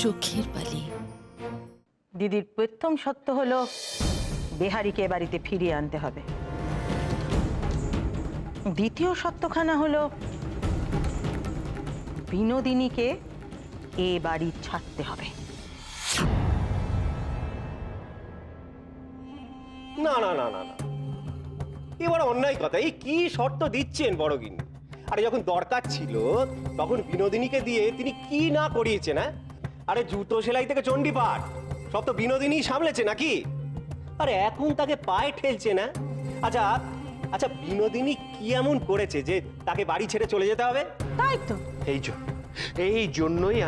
চোখের বালি। দিদির প্রথম সত্য হলো বেহারিকে বাড়িতে ফিরিয়ে আনতে হবে। দ্বিতীয় সত্যখানা হলো বিনোদিনীকে এ বাড়ি ছাড়তে হবে। না না না না না, এবার অন্যায় কথা। এই কি শর্ত দিচ্ছেন বড়গিন্নি? আরে যখন দরকার ছিল তখন বিনোদিনীকে দিয়ে তিনি কি না করিয়েছেন? হ্যাঁ, আরে জুতো সেলাই থেকে চণ্ডীপাঠ সব তো বিনোদিনী সামলেছে নাকি? আরে এখন তাকে পায়ে ঠেলছে না? আচ্ছা আচ্ছা, বিনোদিনী কি এমন করেছে যে তাকে বাড়ি ছেড়ে চলে যেতে হবে? তাই তো, এই জন্যই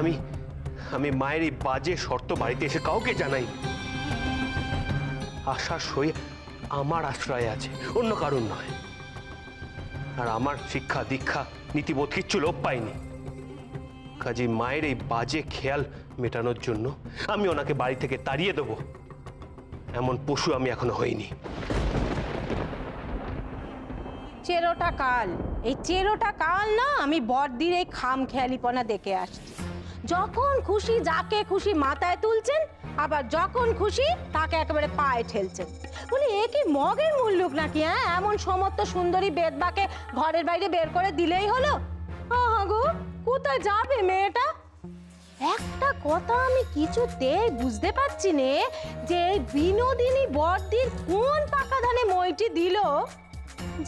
আমি মায়ের এই বাজে শর্ত বাড়িতে এসে কাউকে জানাই। আশা সই আমার আশ্রয় আছে, অন্য কারণ নয়। আর আমার শিক্ষা দীক্ষা নীতিবোধ কিচ্ছু লোপ পাইনি। কাজে মায়ের এই বাজে খেয়াল মেটানোর জন্য আমি ওনাকে বাড়ি থেকে তাড়িয়ে দেব, এমন পশু আমি এখনো হইনি। চেরোটা কাল, এই চেরোটা কাল না আমি বড়দির এই খাম খেয়ালিপনা দেখে আসছি। যখন খুশি যাকে খুশি মাথায় তুলছেন, আবার যখন খুশি তাকে একেবারে পায়ে ঠেলছেন। বলি এ কি মগের মুল্লুক নাকি? হ্যাঁ, এমন সমস্ত সুন্দরী বেদবাকে ঘরের বাইরে বের করে দিলেই হলো? আহা গো, কোথায় যাবে মেয়েটা? একটা কথা আমি কিছুতেই বুঝতে পারছি নে, যে বিনোদিনী বড়দির কোন পাকা ধানে মইটি দিল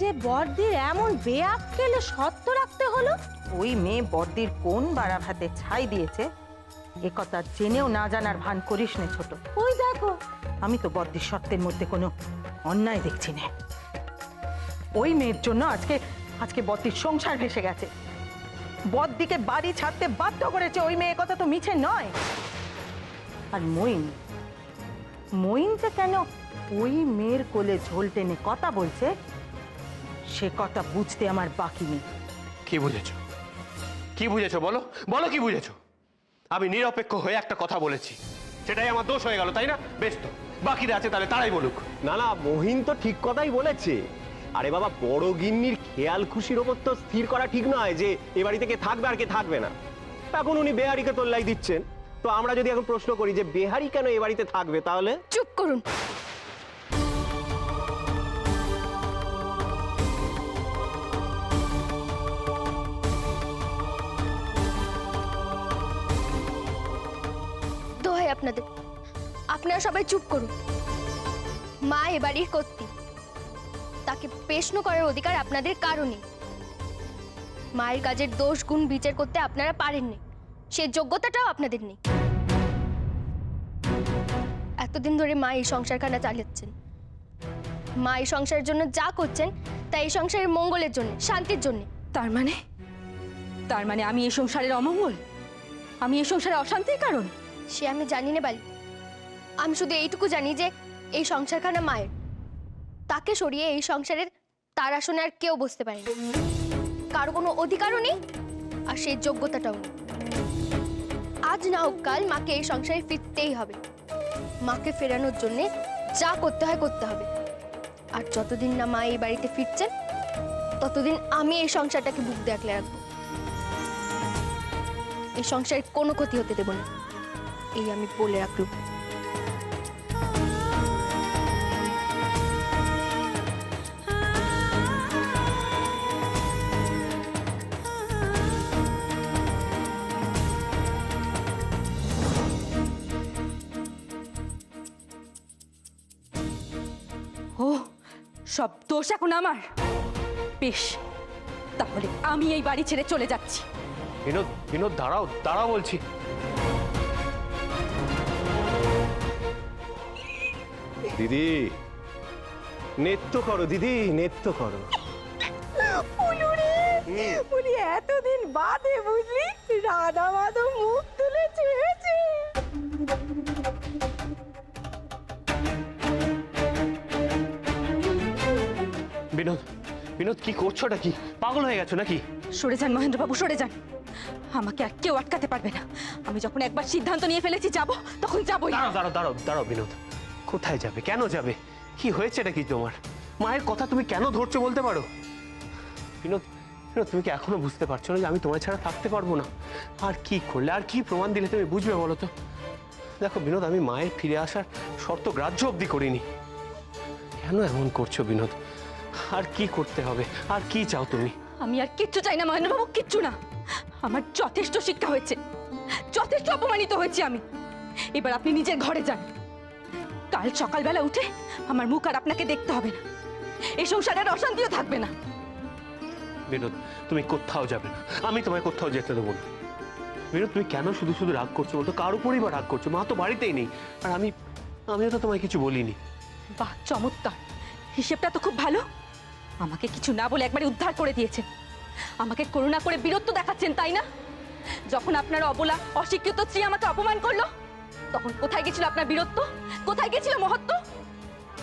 যে বড়দির এমন বেআক্কেলে সত্য রাখতে হলো। ওই মেয়ে বড়দির কোন বাড়া ভাতে ছাই দিয়েছে এ কথা জেনেও না জানার ভান করিস না ছোট। ওই দেখো, আমি তো বড়দির সত্যের মধ্যে কোনো অন্যায় দেখছি না। ওই মেয়ের জন্য আজকে বড়দির সংসার ভেসে গেছে, বড়দিকে বাড়ি ছাড়তে বাধ্য করেছে ওই মেয়ে, কথা তো মিছে নয়। আর মইন যে কেন ওই মেয়ের কোলে ঝোল টেনে কথা বলছে সে কথা বুঝতে আমার বাকি নেই। কি বুঝেছো? কি বুঝেছো বলো বলো, কি বুঝেছো? আমি নিরপেক্ষ হয়ে একটা কথা বলেছি, সেটাই আমার দোষ হয়ে গেল, তাই না? বেশ, তো বাকিরা আছে তাহলে তারাই বলুক। না না, মহিন তো ঠিক কথাই বলেছে। আরে বাবা, বড় গিন্নির খেয়াল খুশির ওপর তো স্থির করা ঠিক নয় যে এ বাড়িতে কে থাকবে আর কে থাকবে না। এখন উনি বেহারিকে তোল্লাই দিচ্ছেন, তো আমরা যদি এখন প্রশ্ন করি যে বেহারি কেন এ বাড়িতে থাকবে, তাহলে চুপ করুন। দোহাই আপনাদের, আপনারা সবাই চুপ করুন। মা এ বাড়ির কর্ত্রী, তাকে প্রশ্ন করার অধিকার আপনাদের কারণে। মায়ের কাজের দোষ গুণ বিচার করতে আপনারা পারেননি, সে যোগ্যতাটাও আপনাদের নেই। এতদিন ধরে মা এই সংসারখানা চালাচ্ছেন। মা এই সংসারের জন্য যা করছেন তা এই সংসারের মঙ্গলের জন্য, শান্তির জন্য। তার মানে আমি এই সংসারের অমঙ্গল, আমি এই সংসারে অশান্তির কারণ? সে আমি জানি না বালি, আমি শুধু এইটুকু জানি যে এই সংসারখানা মায়ের, তাকে সরিয়ে এই সংসারের তার আসনে আর কেউ বসতে পারে না। কারো কোনো অধিকারও নেই, আর সেই যোগ্যতাটাও নেই। আজ না হোক কাল মাকে এই সংসারে ফিরতেই হবে। মাকে ফেরানোর জন্যে যা করতে হয় করতে হবে। আর যতদিন না মা এই বাড়িতে ফিরছেন ততদিন আমি এই সংসারটাকে বুক দেখলে রাখবো। এই সংসারের কোনো ক্ষতি হতে দেব না, এই আমি বলে রাখলাম। ও, সব দোষ এখন আমার? বেশ, তাহলে আমি এই বাড়ি ছেড়ে চলে যাচ্ছি। বিনোদ দাঁড়াও দাঁড়াও বলছি। দিদি, নৃত্য করো দিদি, নৃত্য করো। উনি এতদিন বাদে বুঝলি রাধা মাধব মুখ তুলে চেয়েছে। বিনোদ কি করছোটা কি? পাগল হয়ে গেছো নাকি? সরে যান মহেন্দ্রবাবু, সরে যান। আমাকে আর কেউ আটকাতে পারবে না। আমি যখন একবার সিদ্ধান্ত নিয়ে ফেলেছি যাব, তখন যাবই। দাঁড়াও বিনোদ, কোথায় যাবে? কেন যাবে? কি হয়েছে এটা কি তোমার? মায়ের কথা তুমি কেন ধরছো বলতে পারো? বিনোদ, বিনোদ, তুমি কি এখনো বুঝতে পারছো না যে আমি তোমায় ছাড়া থাকতে পারবো না? আর কি করলে, আর কি প্রমাণ দিলে তুমি বুঝবে বলো তো? দেখো বিনোদ, আমি মায়ের ফিরে আসার শর্ত গ্রাহ্য অবধি করিনি। কেন এমন করছো বিনোদ? আর কি করতে হবে? আর কি চাও তুমি? আমি আর কিচ্ছু চাই না মহেন্দ্রবাবু, কিচ্ছু না। আমার যথেষ্ট শিক্ষা হয়েছে, যথেষ্ট অপমানিত হয়েছি আমি। এবার আপনি নিজের ঘরে যান। কাল সকালবেলা উঠে আমার মুখ আর আপনাকে দেখতে হবে না। এই সংসারের অশান্তিও থাকবে না। বিনোদ, তুমি কোথাও যাবে না, আমি তোমায় কোথাও যেতে দেবো না। বিনোদ, তুমি কেন শুধু শুধু রাগ করছো বলতো? কার উপরই বা রাগ করছো? মা তো বাড়িতেই নেই, আর আমিও তো তোমায় কিছু বলিনি। বাহ, চমৎকার, হিসেবটা তো খুব ভালো। আমাকে কিছু না বলে একবারে উদ্ধার করে দিয়েছেন। আমাকে করুণা করে বীরত্ব দেখাচ্ছেন, তাই না? যখন আপনার অবলা অশিক্ষিত স্ত্রী আমাকে অপমান করলো, তখন কোথায় গেছিল আপনার বীরত্ব? কোথায় গেছিল মহত্ব?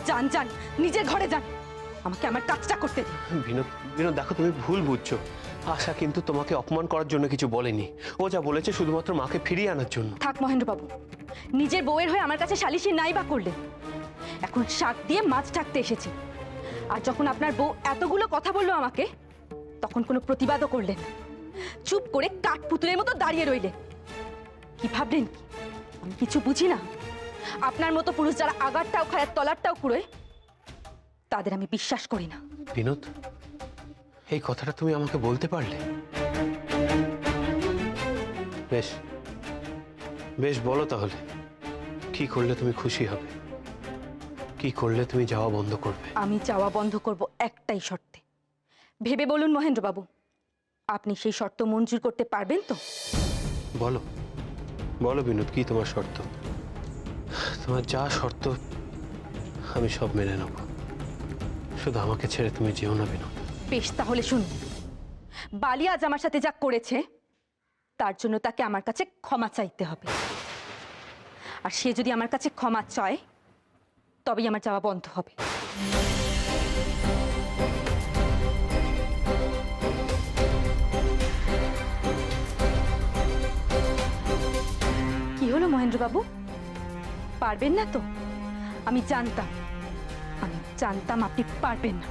যান যান, নিজের ঘরে যান, আমাকে আমার কাজটা করতে দিন। বিনোদ, বিনোদ, দেখো তুমি ভুল বুঝছো। আশা কিন্তু তোমাকে অপমান করার জন্য কিছু বলেনি। ও যা বলেছে শুধুমাত্র মাকে ফিরিয়ে আনার জন্য। থাক মহেন্দ্রবাবু, নিজের বউয়ের হয়ে আমার কাছে সালিশি নাই বা করলেন, এখন শাক দিয়ে মাছ ঢাকতে এসেছে। আর যখন আপনার বউ এতগুলো কথা বললো আমাকে, তখন কোনো প্রতিবাদও করলেন না। চুপ করে কাঠ পুতুলের মতো দাঁড়িয়ে রইলেন। কি ভাবলেন কি আমি কিছু বুঝি না? আপনার মতো পুরুষ যারা আগারটাও খায় তলারটাও কুড়োয়, তাদের আমি বিশ্বাস করি না। বিনোদ, এই কথাটা তুমি আমাকে বলতে পারলে? বেশ বেশ, বলো তাহলে কি করলে তুমি খুশি হবে? কি করলে তুমি যাওয়া বন্ধ করবে? আমি যাওয়া বন্ধ করব একটাই শর্তে। ভেবে বলুন মহেন্দ্রবাবু, আপনি সেই শর্ত মঞ্জুর করতে পারবেন তো? বলো, বলো বিনোদ, কি তোমার শর্ত? তোমার যা শর্ত আমি সব মেনে নেব, শুধু আমাকে ছেড়ে তুমি যেও না বিনোদ। বেশ, তাহলে শুনুন। বালি আজ আমার সাথে যা করেছে, তার জন্য তাকে আমার কাছে ক্ষমা চাইতে হবে। আর সে যদি আমার কাছে ক্ষমা চায়, তবেই আমার যাওয়া বন্ধ হবে। কি হলো মহেন্দ্রবাবু, পারবেন না তো? আমি জানতাম আপনি পারবেন না।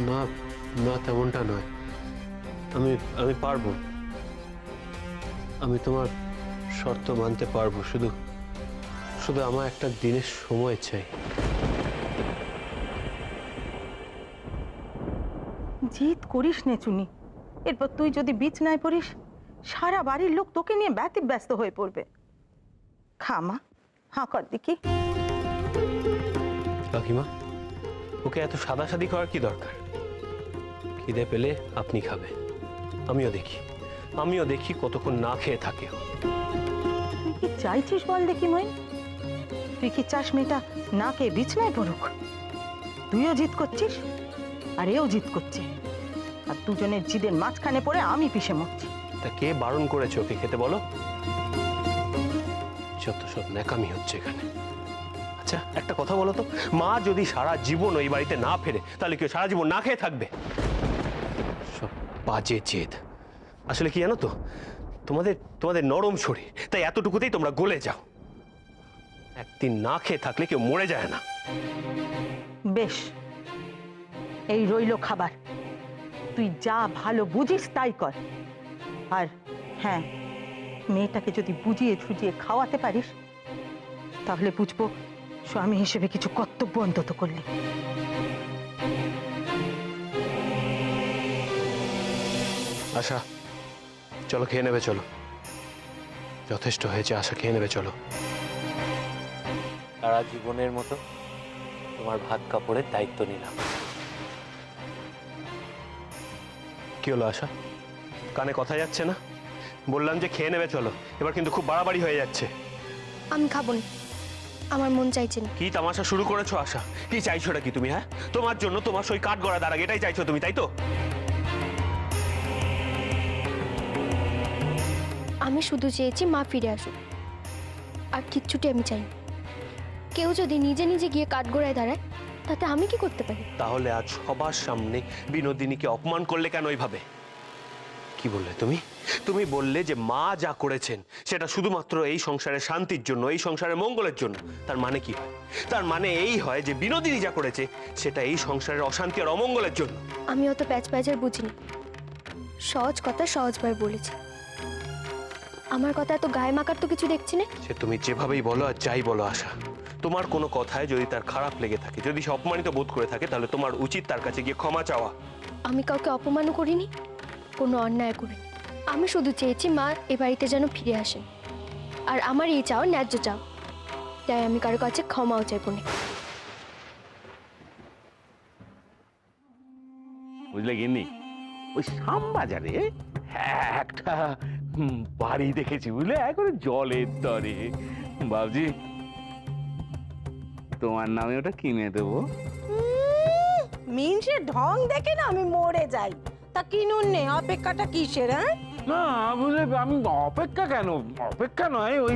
না না, তেমনটা নয়। আমি পারবো। আমি তোমার শর্ত মানতে পারবো, শুধু শুধু আমার একটা দিনের সময় চাই। জিদ করিস নে চুনি, এরপর তুই যদি বিছনায় পড়িস, সারা বাড়ির লোক তোকে নিয়ে ব্যস্ত হয়ে পড়বে। খামা হাঁ কর দেখি। কাকিমা, ওকে এত সাদাসাদি করার কি দরকার? খিদে পেলে আপনি খাবে, আমিও দেখি কতক্ষণ না খেয়ে থাকে। তুই কি চাইছিস বল দেখি মই? তুই কি চাস মেয়েটা না খেয়ে বিছনায় পড়ুক? তুইও জিদ করছিস আর এও জিদ করছে, আর দুজনের জিদের মাঝখানে পড়ে আমি পিষে মরছি। তা কে বারণ করেছে ওকে খেতে বলো? যত সব ন্যাকামি হচ্ছে এখানে। আচ্ছা, একটা কথা বলো তো, মা যদি সারা জীবন ওই বাড়িতে না ফেরে, তাহলে কেউ সারা জীবন না খেয়ে থাকবে? সব বাজে জেদ। আসলে কি জানো তো, তোমাদের নরম শরীর, তাই এতটুকুতেই তোমরা গলে যাও। একদিন না খেয়ে থাকলে কেউ মরে যায় না। বেশ, এই রইল খাবার। তুই যা ভালো বুঝিস তাই কর। আর হ্যাঁ, মেয়েটাকে যদি বুঝিয়ে সুজিয়ে খাওয়াতে পারিস, তাহলে বুঝবো স্বামী হিসেবে কিছু কর্তব্য অন্তত করলি। আশা, চলো খেয়ে নেবে, চলো। যথেষ্ট হয়েছে আশা, খেয়ে নেবে, চলো। সারা জীবনের মতো তোমার ভাত কাপড়ের দায়িত্ব নিলাম। কি হলো আশা, কানে কথা যাচ্ছে না? বললাম যে খেয়ে নেবে, চলো। এবার কিন্তু খুব বাড়াবাড়ি হয়ে যাচ্ছে। আমি খাবো না, আমার মন চাইছে না। কি তামাশা শুরু করেছো আশা? কি চাইছোটা কি তুমি? হ্যাঁ, তোমার জন্য তোমার সই কাঠ গড়া দাঁড়াক, এটাই চাইছো তুমি, তাই তো? আমি শুধু চেয়েছি মা ফিরে আসুক, আর কিচ্ছুটি আমি চাই না। কেউ যদি নিজে নিজে গিয়ে কাঠগোড়ায় দাঁড়ায়, তাতে আমি কি করতে পারি? তাহলে আজ সবার সামনে বিনোদিনীকে অপমান করলে কেন এইভাবে? কি বললে তুমি? তুমি বললে যে মা যা করেছেন সেটা শুধুমাত্র এই সংসারের শান্তির জন্য, এই সংসারের মঙ্গলের জন্য। তার মানে কি হয়? তার মানে এই হয় যে বিনোদিনী যা করেছে সেটা এই সংসারের অশান্তি আর অমঙ্গলের জন্য। আমি অত প্যাচ প্যাচের বুঝিনি, সহজ কথা সহজভাবে বলেছি। আমার কথা এত গায়ে মাখার তো কিছু দেখছি না। সে তুমি যেভাবেই বলো আর যাই বলো আশা, তোমার কোনো কথায় যদি তার খারাপ লেগে থাকে, যদি সে অপমানিত বোধ করে থাকে, তাহলে তোমার উচিত তার কাছে গিয়ে ক্ষমা চাওয়া। আমি কাউকে অপমানও করিনি, কোনো অন্যায় করিনি। আমি শুধু চেয়েছি মা এ বাড়িতে যেন ফিরে আসেন, আর আমার এই চাও ন্যায্য চাও, তাই আমি কারো কাছে ক্ষমাও চাইব না। বুঝলে গিন্নি, ওই শ্যামবাজারে একটা বাড়ি দেখেছি বুঝলে, একবারে জলের তরে। বাবজি, তোমার নামে ওটা কিনে দেবো। মিনসে ঢং দেখে না আমি মরে যাই। তা কিনুন নে, অপেক্ষাটা কিসের? হ্যাঁ, না বুঝলে, আমি অপেক্ষা কেন, অপেক্ষা নয়, ওই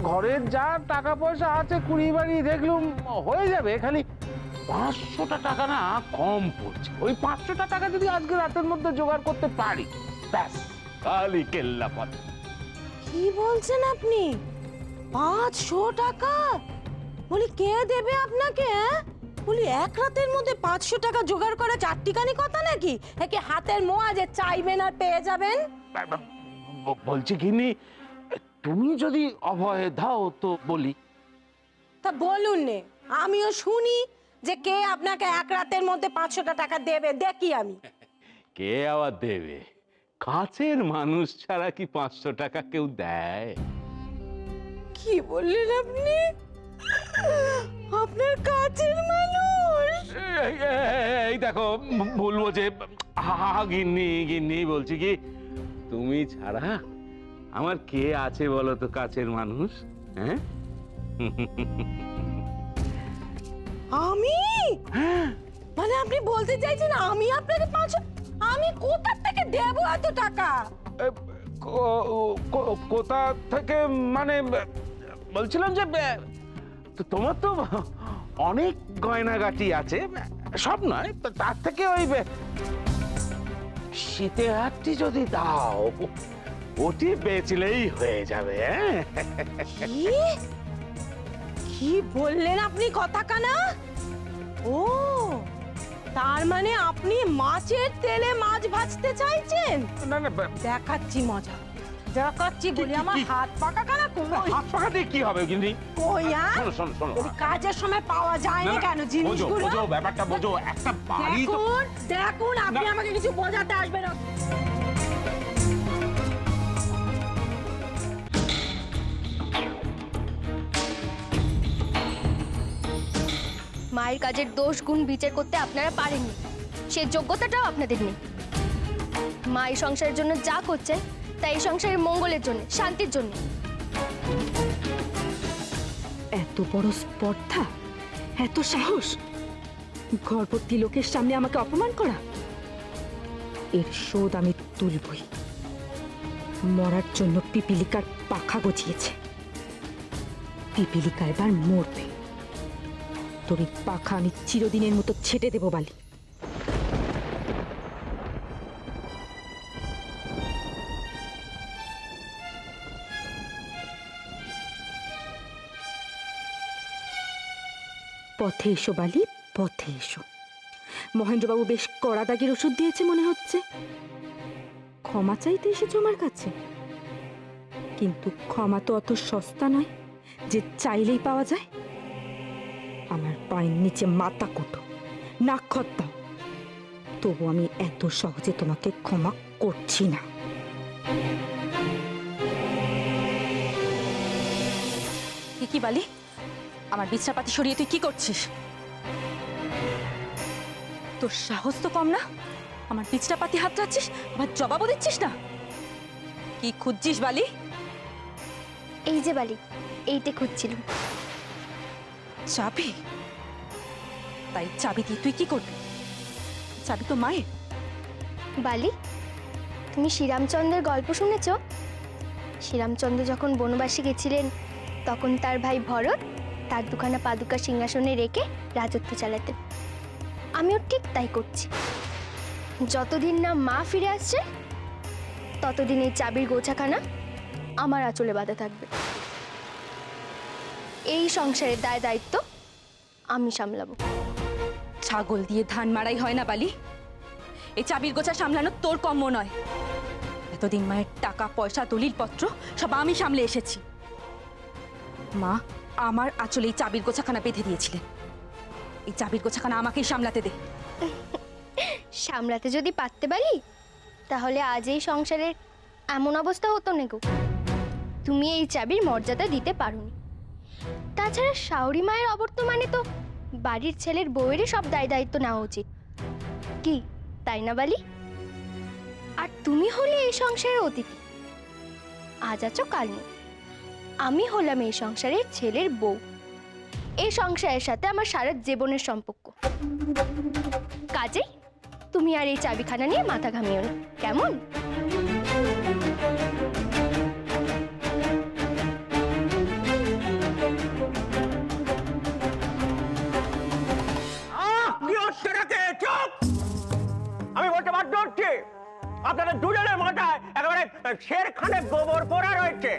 ঘরের যা টাকা পয়সা আছে কুড়ি বাড়ি দেখলুম হয়ে যাবে। খালি 500টা টাকা না কম পড়ছে। ওই 500টা টাকা যদি আজকে রাতের মধ্যে জোগাড় করতে পারি, ব্যাস খালি কেল্লা পথ। কি বলছেন আপনি? 500 টাকা? বলি কে দেবে আপনাকে? হ্যাঁ, বলি এক রাতের মধ্যে 500 টাকা জোগাড় করা চারটিখানি কথা নাকি? একে হাতের মোয়া যে চাইবেন আর পেয়ে যাবেন। বলছি গিন্নি, তুমি যদি অভয় দাও তো বলি। তা বলুন নে, আমিও শুনি যে কে আপনাকে এক রাতের মধ্যে 500 টাকা দেবে, দেখি আমি। কে আবার দেবে? কাছের মানুষ ছাড়া কি 500 টাকা কেউ দেয়? কি বললেন আপনি? আপনার কাছের মানুষ? এই দেখো, বলবো যে গিন্নি গিন্নি বলছি কি, তুমি ছাড়া আমার কে আছে বলো তো কাছের মানুষ? হ্যাঁ, আমি? মানে আপনি বলতে চাইছেন আমি আপনাকে 500? আমি কোথা থেকে দেব এত টাকা? কোথা থেকে মানে বলছিলাম যে তোমার তো অনেক গয়নাগাটি আছে, সব নয়, তার থেকে ওই শীতে হাতটি যদি দাও, ওটি বেচলেই হয়ে যাবে। কি কি বললেন আপনি কথা কানা? ও, তার মানে আপনি মাছের তেলে মাছ ভাজতে চাইছেন? না না, দেখাচ্ছি মজা, দেখাচ্ছি বলি। আমার হাত পাকা কানা কই? হাত পাকা দিয়ে কি হবে কিন্তু? কই? শোনো শোনো শোনো, বলি কাজের সময় পাওয়া যায় না কেন জিনিসগুলো? বোঝো ব্যাপারটা, বোঝো। একটা বাড়ি তো দেখুন দেখুন, আপনি আমাকে কিছু বোঝাতে আসবেন না। মায়ের কাজের দোষ গুণ বিচার করতে আপনারা পারেননি, সে যোগ্যতাটাও আপনাদের নেই। মা এই সংসারের জন্য যা করছেন তা এই সংসারের মঙ্গলের জন্য, শান্তির জন্য। এত বড় স্পর্ধা, এত সাহস, ঘরভর্তি লোকের সামনে আমাকে অপমান করা! এর শোধ আমি তুলবই। মরার জন্য পিপিলিকার পাখা গজিয়েছে, পিপিলিকা এবার মরবে। তোর এই পাখা আমি চিরদিনের মতো ছেটে দেব বালি। পথে এসো বালি, পথে এসো। মহেন্দ্রবাবু বেশ কড়া দাগের ওষুধ দিয়েছে মনে হচ্ছে। ক্ষমা চাইতে এসেছো আমার কাছে, কিন্তু ক্ষমা তো অত সস্তা নয় যে চাইলেই পাওয়া যায়। আমার পায়ের নিচে মাথা কোটো, নাক্ষত দাও, তবু আমি এত সহজে তোমাকে ক্ষমা করছি না। কি বালি, আমার বিছাপাতি সরিয়ে তুই কি করছিস? তোর সাহস তো কম না, আমার বিছাপাতি হাত রাখছিস, আবার জবাবও দিচ্ছিস না। কি খুঁজছিস বালি? এই যে বালি, এইটা খুঁজছিলাম। চাবি? তাই চাবি দিয়ে তুই কি করবি? চাবি তো মায়ের। বালি, তুমি শ্রীরামচন্দ্রের গল্প শুনেছ? শ্রীরামচন্দ্র যখন বনবাসে গেছিলেন, তখন তার ভাই ভরত তার দুখানা পাদুকা সিংহাসনে রেখে রাজত্ব চালাতেন। আমিও ঠিক তাই করছি। যতদিন না মা ফিরে আসছে ততদিন এই চাবির গোছাখানা আমার আঁচলে বাঁধা থাকবে। এই সংসারের দায় দায়িত্ব আমি সামলাবো। ছাগল দিয়ে ধান মারাই হয় না বালি। এই চাবির গোছা সামলানো তোর কম্য নয়। এতদিন মায়ের টাকা পয়সা দলিলপত্র সব আমি সামলে এসেছি। মা আমার আঁচলে এই চাবির গোছাখানা বেঁধে দিয়েছিলেন। এই চাবির গোছাখানা আমাকেই সামলাতে দে। সামলাতে যদি পারতে পারি তাহলে আজ এই সংসারের এমন অবস্থা হতো না গো। তুমি এই চাবির মর্যাদা দিতে পারোনি। তাছাড়া শাওরি মায়ের অবর্তমানে তো বাড়ির ছেলের বউয়েরই সব দায় দায়িত্ব নেওয়া উচিত, কি তাই না বালি? আর তুমি হলে এই সংসারের অতিথি। আজ আছো কাল নেই। আমি হলাম এই সংসারের ছেলের বউ। এই সংসারের সাথে আমার সারা জীবনের সম্পর্ক। কাজেই তুমি আর এই চাবিখানা নিয়ে মাথা ঘামিও না, কেমন? আমি বলতে বাধ্য হচ্ছি, আপনাদের দুজনের মাথায় একেবারে শেরখানে গোবর পোড়া রয়েছে।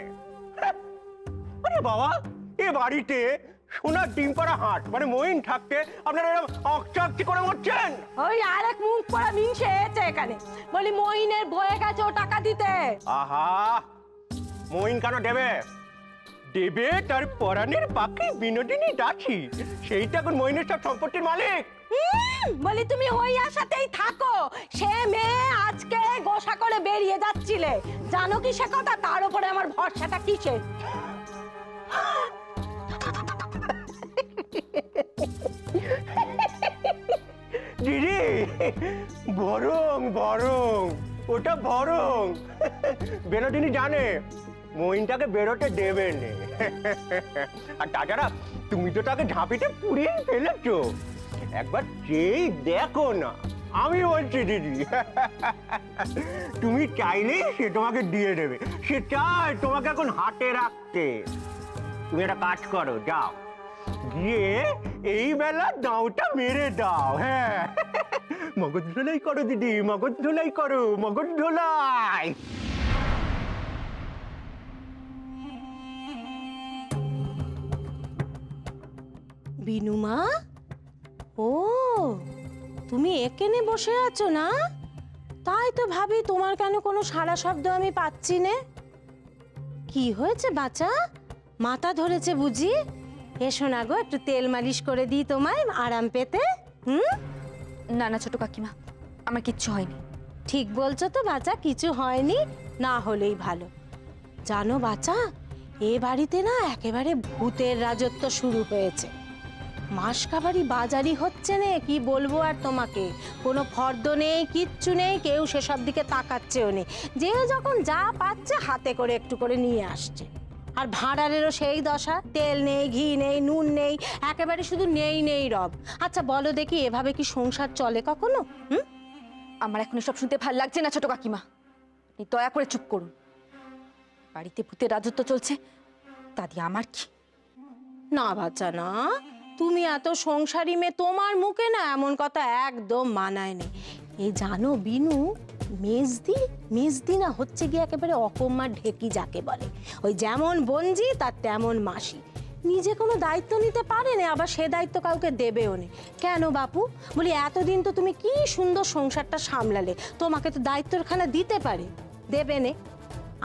আরে বাবা, এ বাড়িতে সোনার ডিম পাড়া হাট মানে মহিন থাকতে আপনারা এরকম অকচাকচি করে মরছেন। ওই আরেক মুখ পড়া মিনসে এসে এখানে বলি মহিনের বয়ে গেছে ও টাকা দিতে। আহা, মহিন কেন দেবে? দেবে তার পরাণের পাখি বিনোদিনী দাসী, সেইটা এখন মহিনের সব সম্পত্তির মালিক। বলি তুমি হইয়ার সাথেই থাকো। সে মেয়ে আজকে গোসা করে বেরিয়ে যাচ্ছিলে, জানো কি সে কথা? তার উপরে আমার ভরসাটা কিসের? দিদি, বরং বরং ওটা বরং বিনোদিনী জানে মহিনটাকে বেরোতে দেবে না। আর তাছাড়া তুমি তো তাকে ঝাঁপিতে পুড়িয়ে ফেলেছো। একবার যেই দেখো না, আমি বলছি দিদি, তুমি চাইলেই সে তোমাকে দিয়ে দেবে। সে চায় তোমাকে এখন হাতে রাখতে। তুমি একটা কাজ করো, যাও গিয়ে এই বেলা দাওটা মেরে দাও। হ্যাঁ, মগজ ধোলাই করো দিদি, মগজ ধোলাই করো, মগজ ধোলাই। বিনুমা, ও তুমি এখানে বসে আছো না? তাই তো ভাবি তোমার কেন কোনো সাড়া শব্দ আমি পাচ্ছি না। কি হয়েছে বাচ্চা? মাথা ধরেছে বুঝি? এসো না গো, একটু তেল মালিশ করে দিই তোমায় আরাম পেতে। না না ছোট কাকিমা, আমার কিচ্ছু হয়নি। ঠিক বলছো তো বাচ্চা, কিছু হয়নি, না হলেই ভালো। জানো বাচ্চা, এ বাড়িতে না একেবারে ভূতের রাজত্ব শুরু হয়েছে। মাসকাবারি বাজারি হচ্ছে না, কি বলবো আর তোমাকে। কোনো ফর্দ নেই, কিচ্ছু নেই, কেউ সেসব দিকে তাকাচ্ছেও নেই। যে যখন যা পাচ্ছে হাতে করে একটু করে নিয়ে আসছে। আর ভাঁড়ারেরও সেই দশা, তেল নেই, ঘি নেই, নুন নেই, একেবারে শুধু নেই নেই রব। আচ্ছা বলো দেখি, এভাবে কি সংসার চলে কখনো? আমার এখন এসব শুনতে ভাল লাগছে না ছোট কাকিমা। আপনি দয়া করে চুপ করুন। বাড়িতে ভূতের রাজত্ব চলছে, তা দিয়ে আমার কি? না বাচ্চা না, তুমি এত সংসারী মেয়ে, তোমার মুখে না এমন কথা একদম মানায় নেই। এই জানো বিনু, মেজদি না হচ্ছে গিয়ে একেবারে অকম্মার ঢেকি যাকে বলে। ওই যেমন বঞ্জি তার তেমন মাসি। নিজে কোনো দায়িত্ব নিতে পারে না, আবার সে দায়িত্ব কাউকে দেবেও না। কেন বাপু? বলি এতদিন তো তুমি কি সুন্দর সংসারটা সামলালে, তোমাকে তো দায়িত্বখানা দিতে পারে, দেবে নে।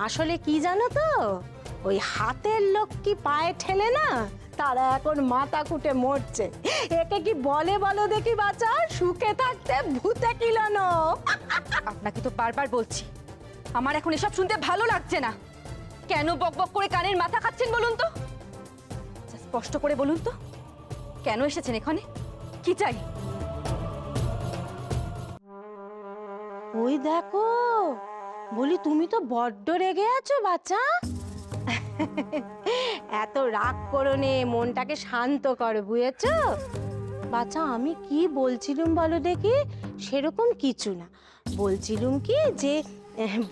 আসলে কি জানো তো, ওই হাতের লোক কি পায়ে ঠেলে না, তারা এখন মাথা কুটে মরছে। একে কি বলে বলো দেখি বাচ্চা? সুখে থাকতে ভূতে কিলানো। আপনাকে তো বারবার বলছি, আমার এখন এসব শুনতে ভালো লাগছে না। কেন বকবক করে কানের মাথা খাচ্ছেন বলুন তো? স্পষ্ট করে বলুন তো, কেন এসেছেন এখানে? কি চাই? ওই দেখো, বলি তুমি তো বড্ড রেগে আছো বাচ্চা। এত রাগ করো নে, মনটাকে শান্ত করো, বুঝেছো বাচ্চা? আমি কি বলছিলুম বলো দেখি? সেরকম কিছু না, বলছিলুম কি যে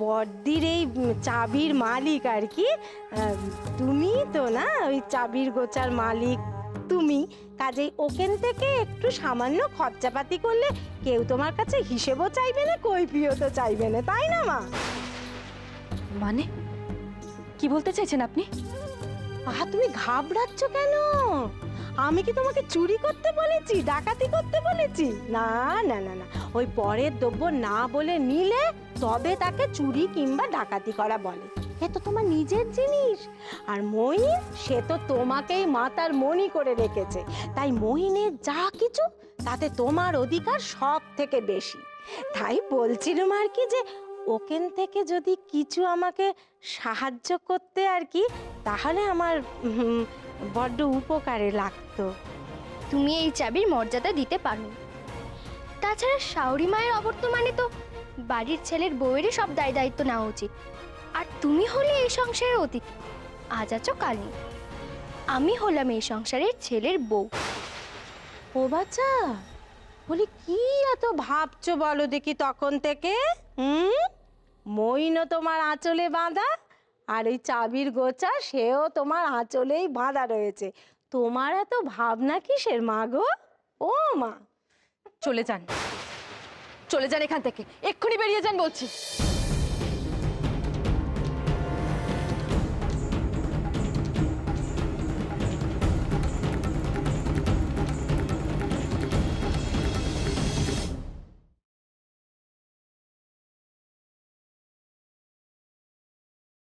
বড়দির এই চাবির মালিক আর কি, তুমি তো না ওই চাবির গোচার মালিক তুমি। কাজেই ওখান থেকে একটু সামান্য খরচাপাতি করলে কেউ তোমার কাছে হিসেবও চাইবে না, কৈফিয়তও চাইবে না, তাই না মা? মানে কি বলতে চাইছেন আপনি? আহা, তুমি ঘাবড়াচ্ছ কেন? আমি কি তোমাকে চুরি করতে বলেছি, ডাকাতি করতে বলেছি? না না না না, ওই পরের দ্রব্য না বলে নিলে তবে তাকে চুরি কিংবা ডাকাতি করা বলে। এ তো তোমার নিজের জিনিস। আর মহিন, সে তো তোমাকেই মাতার মণি করে রেখেছে, তাই মহিনের যা কিছু তাতে তোমার অধিকার সব থেকে বেশি। তাই বলছিলাম আর কি যে ওখান থেকে যদি কিছু আমাকে সাহায্য করতে আর কি, তাহলে আমার বড্ড উপকারে লাগতো। তুমি এই চাবির মর্যাদা দিতে পারো। তাছাড়া শাওরি মায়ের অবর্তমানে তো বাড়ির ছেলের বউয়েরই সব দায় দায়িত্ব নেওয়া উচিত। আর তুমি হলে এই সংসারের অতিথি, আজ আছো কাল নেই। আমি হলাম এই সংসারের ছেলের বউ। ও বাচ্চা, বলি কি এত ভাবছো বলো দেখি তখন থেকে? মইনও তোমার আঁচলে বাঁধা, আর এই চাবির গোছা সেও তোমার আঁচলেই বাঁধা রয়েছে। তোমার এত ভাবনা কিসের মা গো? ও মা, চলে যান, চলে যান এখান থেকে, এক্ষুনি বেরিয়ে যান বলছি।